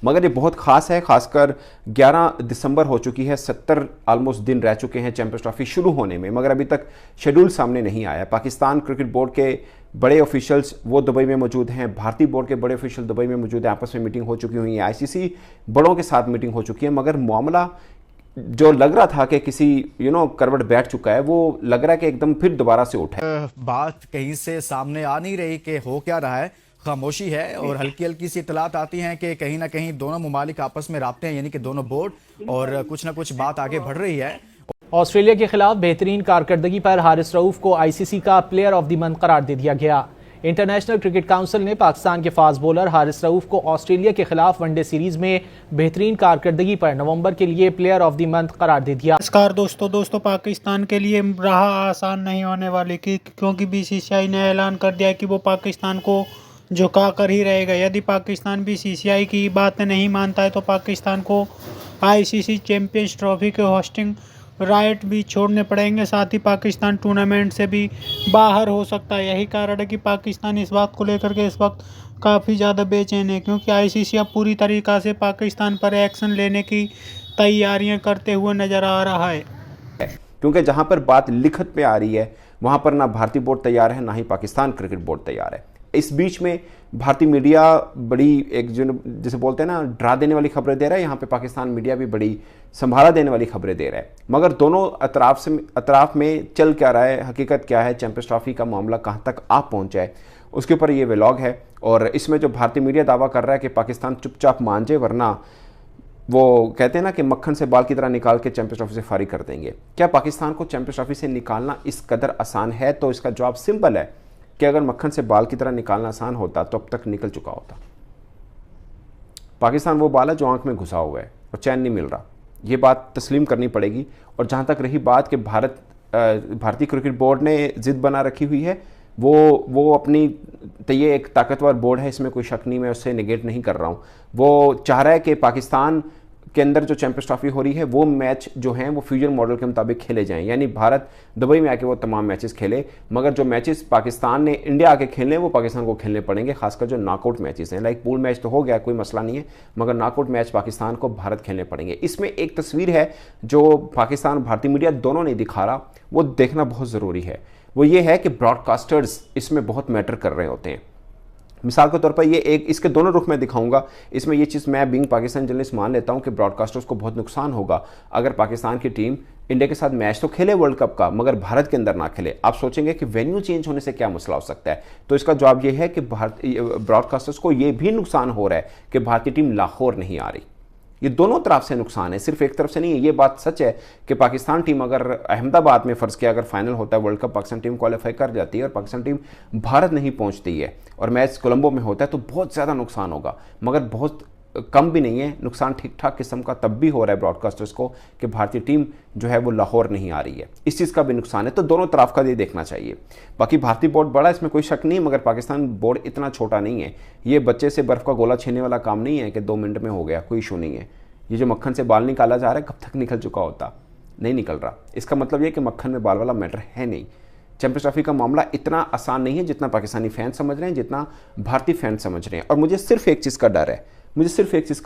मगर ये बहुत ख़ास है, खासकर 11 दिसंबर हो चुकी है, 70 ऑलमोस्ट दिन रह चुके हैं चैंपियंस ट्रॉफी शुरू होने में, मगर अभी तक शेड्यूल सामने नहीं आया। पाकिस्तान क्रिकेट बोर्ड के बड़े ऑफिशियल्स वो दुबई में मौजूद हैं, भारतीय बोर्ड के बड़े ऑफिशियल दुबई में मौजूद हैं, आपस में मीटिंग हो चुकी हुई है, आईसीसी बड़ों के साथ मीटिंग हो चुकी है, मगर मामला जो लग रहा था कि किसी करवट बैठ चुका है, वो लग रहा है कि एकदम फिर दोबारा से उठा है। बात कहीं से सामने आ नहीं रही कि हो क्या रहा है, खामोशी है और हल्की हल्की सी इतलात आती हैं कि कहीं ना कहीं दोनों ममालिक आपस में राब्ते हैं, यानी कि दोनों बोर्ड, और कुछ ना कुछ बात आगे बढ़ रही है। ऑस्ट्रेलिया के खिलाफ बेहतरीन कारकर्दगी पर हारिस रऊफ को आईसीसी का प्लेयर ऑफ द मंथ करार दे दिया गया। इंटरनेशनल क्रिकेट काउंसिल ने पाकिस्तान के फास्ट बॉलर हारिस रऊफ को ऑस्ट्रेलिया के खिलाफ वनडे सीरीज में बेहतरीन कारकर्दगी पर नवंबर के लिए प्लेयर ऑफ द मंथ करार दे दिया। नमस्कार दोस्तों, पाकिस्तान के लिए राह आसान नहीं होने वाली क्योंकि बीसीसीआई ने ऐलान कर दिया कि वो पाकिस्तान को झुका कर ही रहेगा। यदि पाकिस्तान बीसीसीआई की बात नहीं मानता है तो पाकिस्तान को आईसीसी चैंपियंस ट्रॉफी के होस्टिंग राइट भी छोड़ने पड़ेंगे, साथ ही पाकिस्तान टूर्नामेंट से भी बाहर हो सकता है। यही कारण है कि पाकिस्तान इस बात को लेकर के इस वक्त काफ़ी ज़्यादा बेचैन है, क्योंकि आईसीसी अब पूरी तरीक़ा से पाकिस्तान पर एक्शन लेने की तैयारियां करते हुए नज़र आ रहा है। क्योंकि जहां पर बात लिखत पे आ रही है वहां पर ना भारतीय बोर्ड तैयार है, ना ही पाकिस्तान क्रिकेट बोर्ड तैयार है। इस बीच में भारतीय मीडिया बड़ी एक जो जैसे बोलते हैं ना डरा देने वाली खबरें दे रहा है, यहाँ पे पाकिस्तान मीडिया भी बड़ी संभाला देने वाली खबरें दे रहा है। मगर दोनों अतराफ में चल क्या रहा है, हकीकत क्या है, चैंपियंस ट्रॉफी का मामला कहाँ तक आप पहुँचा है, उसके ऊपर ये व्लॉग है। और इसमें जो भारतीय मीडिया दावा कर रहा है कि पाकिस्तान चुपचाप मान जाए, वरना वो कहते हैं ना कि मक्खन से बाल की तरह निकाल के चैंपियंस ट्रॉफी से फारिग कर देंगे। क्या पाकिस्तान को चैंपियंस ट्रॉफी से निकालना इस कदर आसान है? तो इसका जवाब सिंपल है कि अगर मक्खन से बाल की तरह निकालना आसान होता तो अब तक निकल चुका होता। पाकिस्तान वो बाल है जो आंख में घुसा हुआ है और चैन नहीं मिल रहा, ये बात तस्लीम करनी पड़ेगी। और जहाँ तक रही बात कि भारतीय क्रिकेट बोर्ड ने जिद बना रखी हुई है, वो अपनी, तो ये एक ताकतवर बोर्ड है, इसमें कोई शक नहीं, मैं उससे निगेट नहीं कर रहा हूँ। वो चाह रहा है कि पाकिस्तान के अंदर जो चैंपियंस ट्रॉफी हो रही है वो मैच जो हैं वो फ्यूजन मॉडल के मुताबिक खेले जाएं, यानी भारत दुबई में आके वो तमाम मैचेस खेले, मगर जो मैचेस पाकिस्तान ने इंडिया आके खेलने वो पाकिस्तान को खेलने पड़ेंगे, खासकर जो नॉकआउट मैचेस हैं। लाइक पूल मैच तो हो गया, कोई मसला नहीं है, मगर नॉकआउट मैच पाकिस्तान को भारत खेलने पड़ेंगे। इसमें एक तस्वीर है जो पाकिस्तान भारतीय मीडिया दोनों नहीं दिखा रहा, वो देखना बहुत ज़रूरी है। वो ये है कि ब्रॉडकास्टर्स इसमें बहुत मैटर कर रहे होते हैं। मिसाल के तौर पर ये एक, इसके दोनों रुख में दिखाऊंगा। इसमें ये चीज़ मैं बीइंग पाकिस्तान जर्नलिस्ट मान लेता हूँ कि ब्रॉडकास्टर्स को बहुत नुकसान होगा अगर पाकिस्तान की टीम इंडिया के साथ मैच तो खेले वर्ल्ड कप का, मगर भारत के अंदर ना खेले। आप सोचेंगे कि वेन्यू चेंज होने से क्या मसला हो सकता है, तो इसका जवाब ये है कि भारतीय ब्रॉडकास्टर्स को ये भी नुकसान हो रहा है कि भारतीय टीम लाहौर नहीं आ रही। ये दोनों तरफ से नुकसान है, सिर्फ एक तरफ से नहीं है। ये बात सच है कि पाकिस्तान टीम अगर अहमदाबाद में फ़र्ज़ किया अगर फाइनल होता है world cup, Pakistan team qualify कर जाती है और पाकिस्तान टीम भारत नहीं पहुंचती है और मैच कोलंबो में होता है तो बहुत ज़्यादा नुकसान होगा, मगर बहुत कम भी नहीं है नुकसान, ठीक ठाक किस्म का तब भी हो रहा है ब्रॉडकास्टर्स को कि भारतीय टीम जो है वो लाहौर नहीं आ रही है, इस चीज़ का भी नुकसान है। तो दोनों तरफ का ये देखना चाहिए। बाकी भारतीय बोर्ड बड़ा, इसमें कोई शक नहीं, मगर पाकिस्तान बोर्ड इतना छोटा नहीं है। ये बच्चे से बर्फ़ का गोला छीनने वाला काम नहीं है कि 2 मिनट में हो गया, कोई इशू नहीं है। ये जो मक्खन से बाल निकाला जा रहा है, कब तक निकल चुका होता, नहीं निकल रहा। इसका मतलब ये कि मक्खन में बाल वाला मैटर है नहीं। चैंपियंस ट्रॉफी का मामला इतना आसान नहीं है जितना पाकिस्तानी फैन समझ रहे हैं, जितना भारतीय फैन समझ रहे हैं। और मुझे सिर्फ एक चीज़ का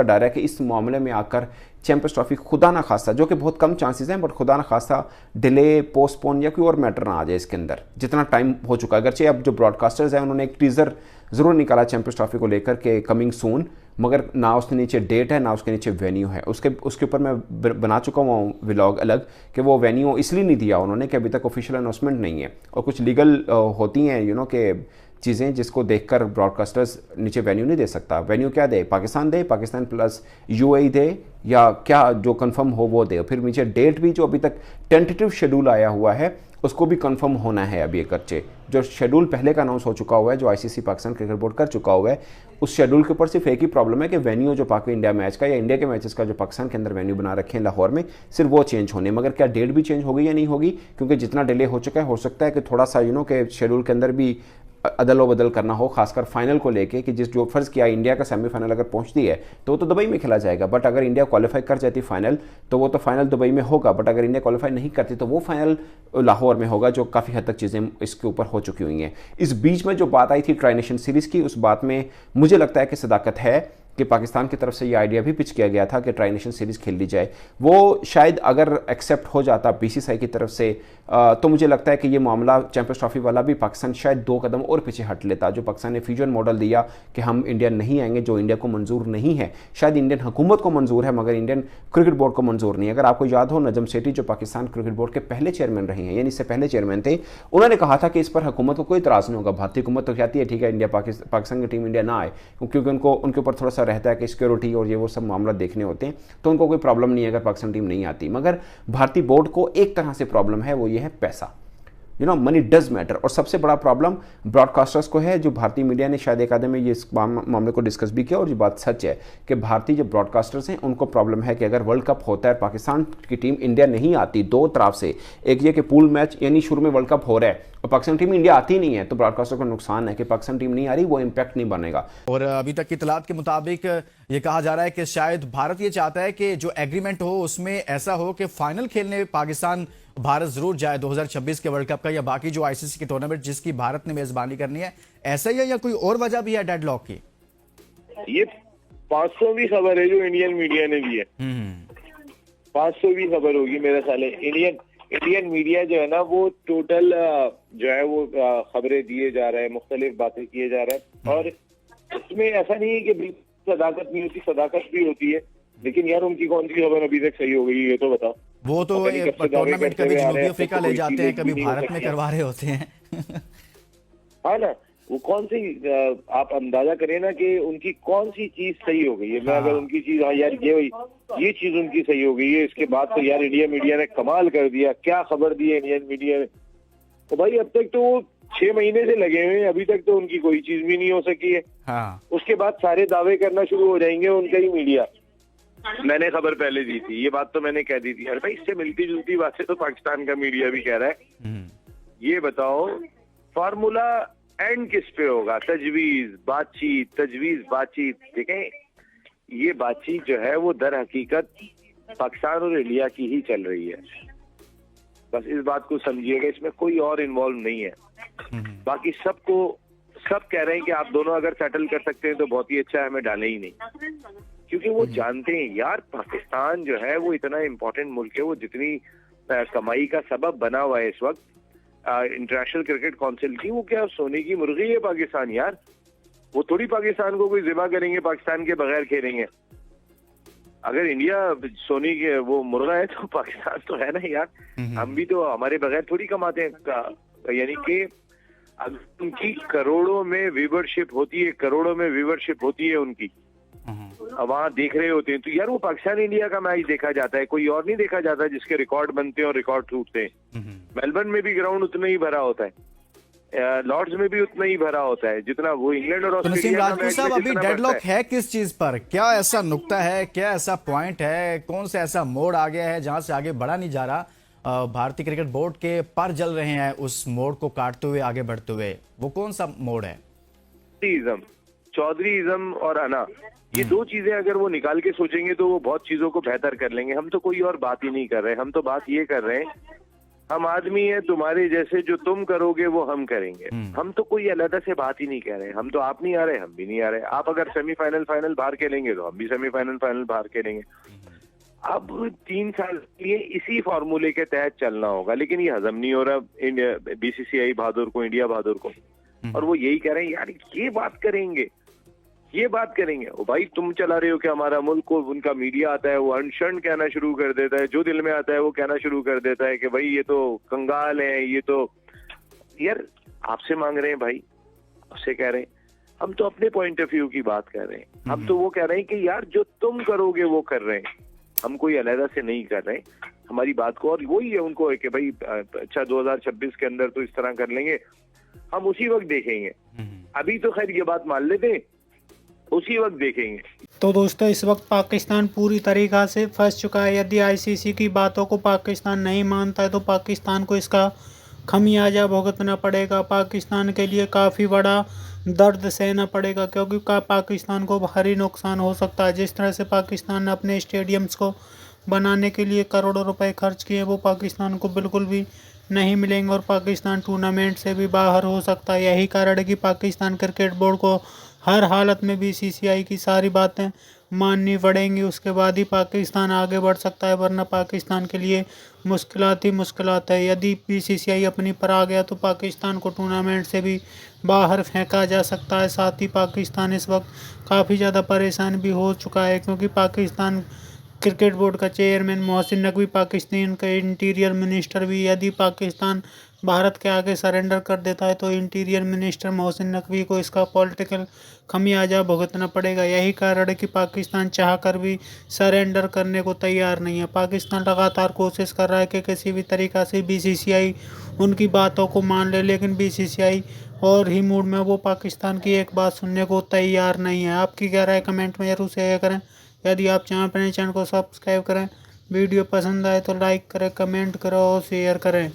डर है, कि इस मामले में आकर चैंपियंस ट्रॉफी खुदा ना खास्ता, जो कि बहुत कम चांसेस हैं, बट खुदा ना खास्ता डिले, पोस्टपोन या कोई और मैटर ना आ जाए इसके अंदर, जितना टाइम हो चुका है। अगरचे अब जो ब्रॉडकास्टर्स हैं उन्होंने एक टीज़र ज़रूर निकाला चैंपियंस ट्रॉफी को लेकर के कमिंग सून, मगर ना उसके नीचे डेट है ना उसके नीचे वेन्यू है। उसके ऊपर मैं बना चुका हूँ व्लॉग अलग कि वो वेन्यू इसलिए नहीं दिया उन्होंने कि अभी तक ऑफिशियल अनाउंसमेंट नहीं है, और कुछ लीगल होती हैं के चीज़ें जिसको देखकर ब्रॉडकास्टर्स नीचे वेन्यू नहीं दे सकता। वेन्यू क्या दे, पाकिस्तान प्लस यूएई दे, या क्या जो कंफर्म हो वो दे। फिर नीचे डेट भी, जो अभी तक टेंटेटिव शेड्यूल आया हुआ है उसको भी कंफर्म होना है। अभी एक अच्छे जो शेड्यूल पहले का अनाउंस हो चुका हुआ है, जो आईसीसी पाकिस्तान क्रिकेट बोर्ड कर चुका हुआ है, उस शेड्यूल के ऊपर सिर्फ एक ही प्रॉब्लम है कि वेन्यू जो पाक इंडिया मैच का या इंडिया के मैचेस का जो पाकिस्तान के अंदर वेन्यू बना रखे हैं लाहौर में, सिर्फ वो चेंज होने। मगर क्या डेट भी चेंज होगी या नहीं होगी, क्योंकि जितना डिले हो चुका है, हो सकता है कि थोड़ा सा के शेड्यूल के अंदर भी अदल बदल करना हो, खासकर फाइनल को लेके कि जो फर्ज किया इंडिया का सेमीफाइनल अगर पहुंचती है तो वो तो दुबई में खेला जाएगा, बट अगर इंडिया क्वालिफाई कर जाती फाइनल तो वो तो फाइनल दुबई में होगा, बट अगर इंडिया क्वालिफाई नहीं करती तो वो फाइनल लाहौर में होगा, जो काफ़ी हद तक चीज़ें इसके ऊपर हो चुकी हुई हैं। इस बीच में जो बात आई थी ट्राई नेशन सीरीज़ की, उस बात में मुझे लगता है कि सदाकत है कि पाकिस्तान की तरफ से ये आइडिया भी पिच किया गया था कि ट्राई नेशन सीरीज़ खेल ली जाए, वो शायद अगर एक्सेप्ट हो जाता बीसीसीआई की तरफ से तो मुझे लगता है कि ये मामला चैंपियंस ट्रॉफी वाला भी पाकिस्तान शायद 2 कदम और पीछे हट लेता। जो पाकिस्तान ने फ्यूजन मॉडल दिया कि हम इंडिया नहीं आएंगे, जो इंडिया को मंजूर नहीं है, शायद इंडियन हुकूमत को मंजूर है मगर इंडियन क्रिकेट बोर्ड को मंजूर नहीं है। अगर आपको याद हो, नजम सेठी जो पाकिस्तान क्रिकेट बोर्ड के पहले चेयरमैन रहे हैं, यानी इससे पहले चेयरमैन थे, उन्होंने कहा था कि इस पर हुकूमत को कोई इतराज़ नहीं होगा। भारतीय हुकूमत तो कहती है ठीक है इंडिया पाकिस्तान की टीम इंडिया ना आए, क्योंकि उनके ऊपर थोड़ा सा रहता है कि सिक्योरिटी और ये वो सब मामला देखने होते हैं, तो उनको कोई प्रॉब्लम नहीं है अगर पाकिस्तान टीम नहीं आती। मगर भारतीय बोर्ड को एक तरह से प्रॉब्लम है, वो ये है पैसा। Money does matter. और सबसे बड़ा प्रॉब्लम ब्रॉडकास्टर्स को है। जो भारतीय मीडिया ने शायद एक आधे में ये इस मामले को डिस्कस भी किया और ये बात सच है कि भारतीय जो ब्रॉडकास्टर्स हैं उनको प्रॉब्लम है कि अगर वर्ल्ड कप होता है, पाकिस्तान की टीम इंडिया नहीं आती, दो तरफ से, एक ये कि पूल मैच यानी शुरू में वर्ल्ड कप हो रहा है और पाकिस्तान टीम इंडिया आती नहीं है, तो ब्रॉडकास्टर को नुकसान है कि पाकिस्तान टीम नहीं आ रही, वो इम्पैक्ट नहीं बनेगा। और अभी तक की इतलात के मुताबिक ये कहा जा रहा है कि शायद भारत ये चाहता है कि जो एग्रीमेंट हो उसमें ऐसा हो कि फाइनल खेलने पाकिस्तान भारत जरूर जाए 2026 के वर्ल्ड कप का, या बाकी जो आईसीसी की टूर्नामेंट जिसकी भारत ने मेजबानी करनी है, ऐसा ही है या कोई और वजह भी है डेडलॉक की? ये 500वीं खबर है जो इंडियन मीडिया ने दी है। 500वीं खबर होगी मेरे ख्याल है। इंडियन मीडिया जो है ना, वो टोटल जो है वो खबरें दिए जा रहे हैं, मुख्तलिफ बातें किए जा रहे हैं, और उसमें ऐसा नहीं है कि बिल्कुल सदाकत नहीं होती, सदाकत भी होती है। लेकिन यार उनकी कौन सी खबर अभी तक सही हो गई ये तो बताओ। वो तो टूर्नामेंट कभी जनूबी अफ्रीका ले जाते हैं, कभी भारत में करवा रहे होते हैं। हाँ ना, वो कौन सी आप अंदाजा करें ना कि उनकी कौन सी चीज सही हो गई है। मैं अगर उनकी चीज, हाँ यार ये चीज उनकी सही हो गई है, इसके बाद तो यार इंडिया मीडिया ने कमाल कर दिया, क्या खबर दी है इंडियन मीडिया ने। तो भाई अब तक तो 6 महीने से लगे हुए हैं, अभी तक तो उनकी कोई चीज भी नहीं हो सकी है। हाँ। उसके बाद सारे दावे करना शुरू हो जाएंगे उनका ही मीडिया। मैंने खबर पहले दी थी, ये बात तो मैंने कह दी थी। अरे भाई, इससे मिलती जुलती बातें तो पाकिस्तान का मीडिया भी कह रहा है। ये बताओ फार्मूला एंड किस पे होगा? तजवीज बातचीत। देखें, ये बातचीत जो है वो दर हकीकत पाकिस्तान और इंडिया की ही चल रही है। बस इस बात को समझिएगा, इसमें कोई और इन्वॉल्व नहीं है। बाकी सब कह रहे हैं कि आप दोनों अगर सेटल कर सकते हैं तो बहुत ही अच्छा है, हमें डाले ही नहीं। क्योंकि वो जानते हैं यार, पाकिस्तान जो है वो इतना इम्पोर्टेंट मुल्क है, वो जितनी कमाई का सबब बना हुआ है इस वक्त इंटरनेशनल क्रिकेट काउंसिल की, वो क्या सोने की मुर्गी है पाकिस्तान यार। वो थोड़ी पाकिस्तान को कोई ज़िबा करेंगे, पाकिस्तान के बगैर खेलेंगे। अगर इंडिया सोने के वो मुर्गा है तो पाकिस्तान तो है ना यार। हम भी तो हमारे बगैर थोड़ी कमाते हैं। यानी कि अगर उनकी करोड़ों में व्यूवरशिप होती है उनकी, वहाँ देख रहे होते हैं, तो यार वो पाकिस्तान इंडिया का मैच देखा जाता है, कोई और नहीं देखा जाता जिसके रिकॉर्ड बनते हैं और रिकॉर्ड टूटते हैं। मेलबर्न में भी ग्राउंड उतना ही भरा होता है, लॉर्ड्स में भी उतना ही भरा होता है जितना वो इंग्लैंड और नसीम ऑस्ट्रेलिया राजपूत साहब, अभी डेडलॉक है किस चीज पर? क्या ऐसा नुक्ता है, क्या ऐसा पॉइंट है, कौन सा ऐसा मोड़ आ गया है जहां से आगे बढ़ा नहीं जा रहा? भारतीय क्रिकेट बोर्ड के पर जल रहे हैं उस मोड़ को काटते हुए, आगे बढ़ते हुए। वो कौन सा मोड़ है? चौधरीइज्म और अना, ये दो चीजें अगर वो निकाल के सोचेंगे तो वो बहुत चीजों को बेहतर कर लेंगे। हम तो कोई और बात ही नहीं कर रहे, हम तो बात ये कर रहे हैं, हम आदमी हैं तुम्हारे जैसे, जो तुम करोगे वो हम करेंगे। हम तो कोई अलग से बात ही नहीं कर रहे। हम तो आप नहीं आ रहे, हम भी नहीं आ रहे। आप अगर सेमीफाइनल फाइनल बाहर खेलेंगे तो हम भी सेमीफाइनल फाइनल बाहर खेलेंगे। अब 3 साल के लिए इसी फॉर्मूले के तहत चलना होगा, लेकिन ये हजम नहीं हो रहा बीसीसीआई बहादुर को, इंडिया बहादुर को। और वो यही कह रहे हैं यार ये बात करेंगे। ओ भाई, तुम चला रहे हो कि हमारा मुल्क को, उनका मीडिया आता है वो अनशन कहना शुरू कर देता है, जो दिल में आता है वो कहना शुरू कर देता है कि भाई ये तो कंगाल है, ये तो यार आपसे मांग रहे हैं भाई, आपसे कह रहे हैं। हम तो अपने पॉइंट ऑफ व्यू की बात कर रहे हैं। हम तो वो कह रहे हैं कि यार जो तुम करोगे वो कर रहे हैं, हम कोई अलग से नहीं कर रहे हमारी बात को। और वही है उनको है कि भाई अच्छा 2026 के अंदर तो इस तरह कर लेंगे, हम उसी वक्त देखेंगे। अभी तो खैर ये बात मान लेते हैं, उसी वक्त देखेंगे। तो दोस्तों, इस वक्त पाकिस्तान पूरी तरीक़ा से फंस चुका है। यदि आईसीसी की बातों को पाकिस्तान नहीं मानता है तो पाकिस्तान को इसका खमियाजा भुगतना पड़ेगा। पाकिस्तान के लिए काफ़ी बड़ा दर्द सहना पड़ेगा, क्योंकि पाकिस्तान को भारी नुकसान हो सकता है। जिस तरह से पाकिस्तान ने अपने स्टेडियम्स को बनाने के लिए करोड़ों रुपए खर्च किए, वो पाकिस्तान को बिल्कुल भी नहीं मिलेंगे और पाकिस्तान टूर्नामेंट से भी बाहर हो सकता है। यही कारण है कि पाकिस्तान क्रिकेट बोर्ड को हर हालत में बीसीसीआई की सारी बातें माननी पड़ेंगी, उसके बाद ही पाकिस्तान आगे बढ़ सकता है, वरना पाकिस्तान के लिए मुश्किलात ही मुश्किलात है। यदि बीसीसीआई अपनी पर आ गया तो पाकिस्तान को टूर्नामेंट से भी बाहर फेंका जा सकता है। साथ ही पाकिस्तान इस वक्त काफ़ी ज़्यादा परेशान भी हो चुका है, क्योंकि पाकिस्तान क्रिकेट बोर्ड का चेयरमैन मोहसिन नकवी, पाकिस्तान का इंटीरियर मिनिस्टर भी, यदि पाकिस्तान भारत के आगे सरेंडर कर देता है तो इंटीरियर मिनिस्टर मोहसिन नकवी को इसका पॉलिटिकल खमियाजा भुगतना पड़ेगा। यही कारण है कि पाकिस्तान चाह कर भी सरेंडर करने को तैयार नहीं है। पाकिस्तान लगातार कोशिश कर रहा है कि किसी भी तरीक़ा से बीसीसीआई उनकी बातों को मान ले, लेकिन बीसीसीआई और ही मूड में, वो पाकिस्तान की एक बात सुनने को तैयार नहीं है। आपकी क्या राय कमेंट में जरूर शेयर करें। यदि आप चाहें अपने चैनल को सब्सक्राइब करें, वीडियो पसंद आए तो लाइक करें, कमेंट करें और शेयर करें।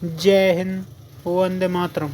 जय हिंद, वंदे मातरम।